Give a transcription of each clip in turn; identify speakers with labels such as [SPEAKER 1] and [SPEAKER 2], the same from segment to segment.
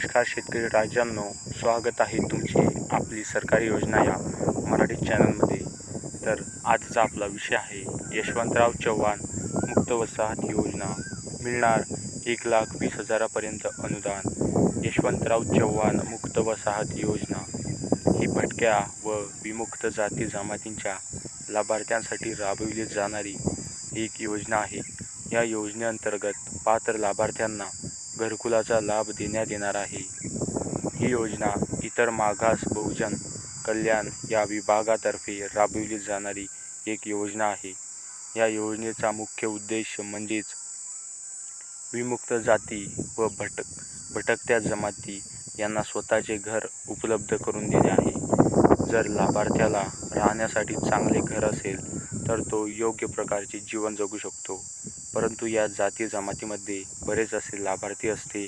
[SPEAKER 1] नमस्कार शेतकरी राजांनो, स्वागत आहे तुमचे आपली सरकारी योजना या मराठी चॅनलमध्ये। तर आजचा आपला विषय आहे यशवंतराव चव्हाण मुक्त वसाहत योजना। मिळणार 1,20,000 पर्यंत अनुदान। यशवंतराव चव्हाण मुक्त वसाहत योजना ही भटक्या व विमुक्त जाती जमातींच्या लाभार्थ्यांसाठी राबविली जाणारी एक योजना आहे। या योजनेअंतर्गत पात्र लाभार्थ्यांना घरकुलाचा लाभ देण्यात येणार आहे। ही योजना इतर मागास बहुजन कल्याण या विभागातर्फे राबविली जाणारी एक योजना आहे। या योजनेचा मुख्य उद्देश म्हणजेच विमुक्त जाती व भटकत्या जमाती यांना स्वतःचे घर उपलब्ध करून देणे आहे। जर लाभार्थ्याला राहण्यासाठी चांगले घर असेल तर तो योग्य प्रकारचे जीवन जगू शकतो, परंतु या जाती जमातीमध्ये बरेच असे लाभार्थी असते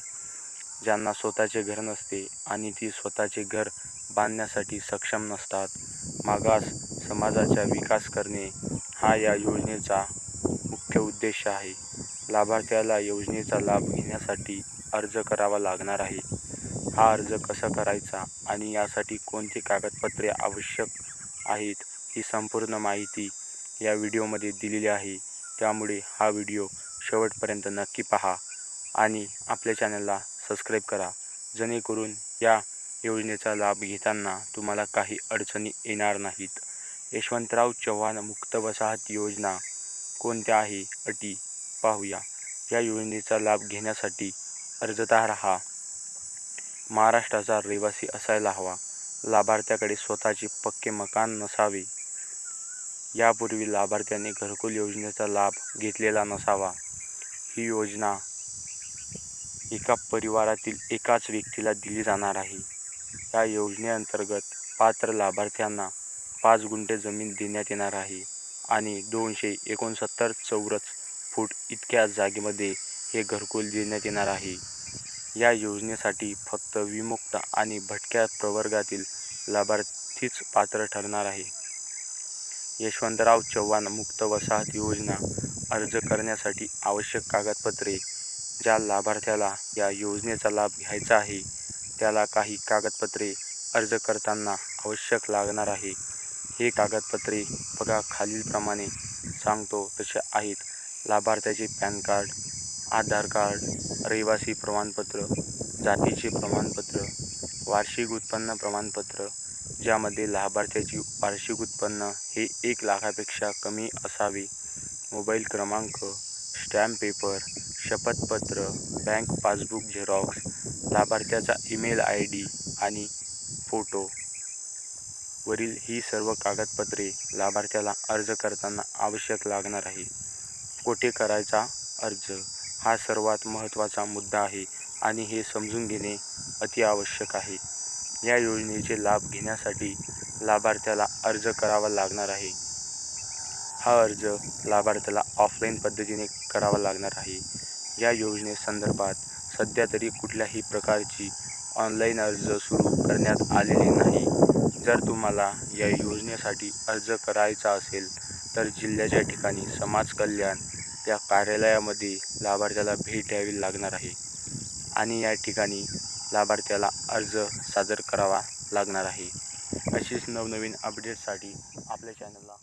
[SPEAKER 1] ज्यांना स्वतःचे घर नसते आणि ती स्वतःचे घर बांधण्यासाठी सक्षम नसतात। मागास समाजाचा विकास करणे हा या योजनेचा मुख्य उद्देश आहे। लाभार्थ्याला योजनेचा लाभ घेण्यासाठी अर्ज करावा लागणार आहे। हा अर्ज कसा करायचा आणि यासाठी कोणती कागदपत्रे आवश्यक आहेत ही संपूर्ण माहिती या व्हिडिओमध्ये दिलेली आहे, त्यामुळे हा व्हिडिओ शेवटपर्यंत नक्की पहा आणि आपल्या चॅनलला सबस्क्राईब करा, जेणेकरून या योजनेचा लाभ घेताना तुम्हाला काही अडचणी येणार नाहीत। यशवंतराव चव्हाण मुक्त वसाहत योजना कोणत्या आहे अटी पाहूया। या योजनेचा लाभ घेण्यासाठी अर्जदार हा महाराष्ट्राचा रहिवासी असायला हवा। लाभार्थ्याकडे स्वतःचे पक्के मकान नसावे। यापूर्वी लाभार्थ्याने घरकुल योजनेचा लाभ घेतलेला नसावा। ही योजना एका परिवारातील एकाच व्यक्तीला दिली जाणार आहे। या योजनेअंतर्गत पात्र लाभार्थ्यांना 5 गुंठे जमीन देण्यात येणार आहे आणि 269 चौरस फूट इतक्या जागेमध्ये हे घरकुल देण्यात येणार आहे। या योजनेसाठी फक्त विमुक्त आणि भटक्या प्रवर्गातील लाभार्थीच पात्र ठरणार आहे। यशवंतराव चव्हाण मुक्त वसाहत योजना अर्ज करण्यासाठी आवश्यक कागदपत्रे। ज्या लाभार्थ्याला या योजनेचा लाभ घ्यायचा आहे त्याला काही कागदपत्रे अर्ज करताना आवश्यक लागणार आहे। हे कागदपत्रे बघा खालीलप्रमाणे सांगतो तसे आहेत: लाभार्थ्याचे पॅन कार्ड, आधार कार्ड, रहिवासी प्रमाणपत्र, जातीचे प्रमाणपत्र, वार्षिक उत्पन्न प्रमाणपत्र ज्यामध्ये लाभार्थ्याचे वार्षिक उत्पन्न हे 1 लाखापेक्षा कमी असावे, मोबाईल क्रमांक, स्टॅम्प पेपर, शपथपत्र, बँक पासबुक झेरॉक्स, लाभार्थ्याचा ईमेल ID आणि फोटो। वरील ही सर्व कागदपत्रे लाभार्थ्याला अर्ज करताना आवश्यक लागणार आहे। कोठे करायचा अर्ज हा सर्वात महत्त्वाचा मुद्दा आहे आणि हे समजून घेणे अति आवश्यक आहे। या योजनेचे लाभ घेण्यासाठी लाभार्थ्याला अर्ज करावा लागणार आहे। हा अर्ज लाभार्थ्याला ऑफलाईन पद्धतीने करावा लागणार आहे। या योजनेसंदर्भात सध्या तरी कुठल्याही प्रकारची ऑनलाईन अर्ज सुरू करण्यात आलेली नाही। जर तुम्हाला या योजनेसाठी अर्ज करायचा असेल तर जिल्ह्याच्या ठिकाणी समाज कल्याण या कार्यालयामध्ये लाभार्थ्याला भेट द्यावी लागणार आहे आणि या ठिकाणी लाभार्थ्याला अर्ज सादर करावा लागणार आहे। अशीच नवनवीन अपडेट्ससाठी आपल्या चॅनलला